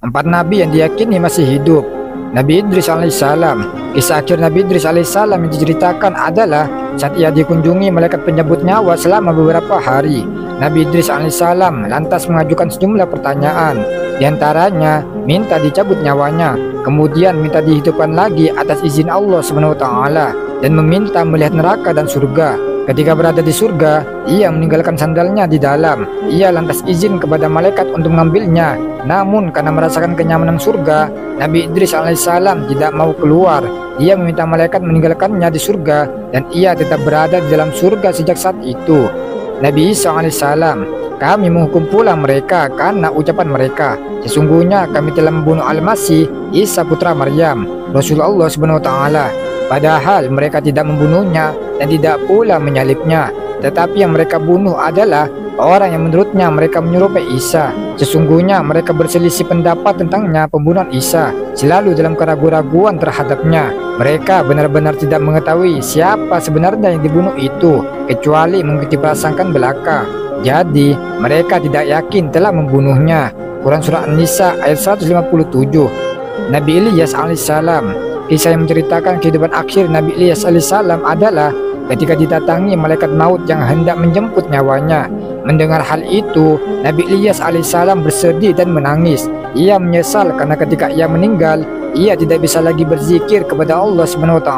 Empat nabi yang diyakini masih hidup. Nabi Idris alaihissalam. Kisah akhir Nabi Idris alaihissalam yang diceritakan adalah saat ia dikunjungi malaikat penyebut nyawa selama beberapa hari. Nabi Idris alaihissalam lantas mengajukan sejumlah pertanyaan. Di antaranya minta dicabut nyawanya, kemudian minta dihidupkan lagi atas izin Allah SWT, dan meminta melihat neraka dan surga. Ketika berada di surga, ia meninggalkan sandalnya di dalam. Ia lantas izin kepada malaikat untuk mengambilnya. Namun karena merasakan kenyamanan surga, Nabi Idris alaihissalam tidak mau keluar. Ia meminta malaikat meninggalkannya di surga, dan ia tetap berada di dalam surga sejak saat itu. Nabi Isa alaihissalam, kami menghukum pula mereka karena ucapan mereka, sesungguhnya kami telah membunuh Al-Masih Isa putra Maryam, Rasulullah SWT. Padahal mereka tidak membunuhnya dan tidak pula menyalibnya, tetapi yang mereka bunuh adalah orang yang menurutnya mereka menyerupai Isa. Sesungguhnya mereka berselisih pendapat tentangnya pembunuhan Isa, selalu dalam keraguan-raguan terhadapnya. Mereka benar-benar tidak mengetahui siapa sebenarnya yang dibunuh itu, kecuali mengikuti prasangkaan belaka. Jadi mereka tidak yakin telah membunuhnya. Quran Surah An-Nisa ayat 157. Nabi Ilyas alaihissalam. Kisah yang menceritakan kehidupan akhir Nabi Ilyas alaihissalam adalah ketika didatangi malaikat maut yang hendak menjemput nyawanya. Mendengar hal itu, Nabi Ilyas alaihissalam bersedih dan menangis. Ia menyesal karena ketika ia meninggal, ia tidak bisa lagi berzikir kepada Allah SWT.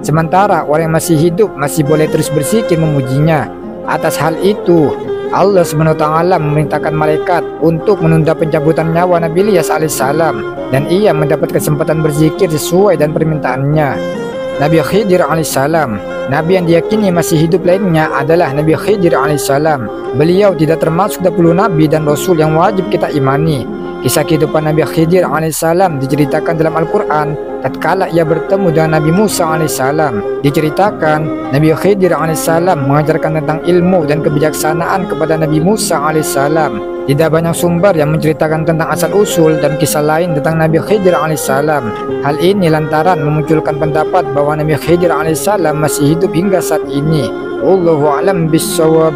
Sementara orang yang masih hidup masih boleh terus berzikir memujinya. Atas hal itu, Allah SWT memerintahkan malaikat untuk menunda pencabutan nyawa Nabi Ilyas alaihissalam, dan ia mendapat kesempatan berzikir sesuai dan permintaannya. Nabi Khidir alaihissalam. Nabi yang diyakini masih hidup lainnya adalah Nabi Khidir alaihissalam. Beliau tidak termasuk 10 nabi dan rasul yang wajib kita imani. Kisah kehidupan Nabi Khidir alaihissalam diceritakan dalam Al-Quran tatkala ia bertemu dengan Nabi Musa alaihissalam. Diceritakan Nabi Khidir alaihissalam mengajarkan tentang ilmu dan kebijaksanaan kepada Nabi Musa alaihissalam. Tidak banyak sumber yang menceritakan tentang asal-usul dan kisah lain tentang Nabi Khidir alaihissalam. Hal ini lantaran memunculkan pendapat bahwa Nabi Khidir alaihissalam masih hidup hingga saat ini. Wallahu a'lam bishawab.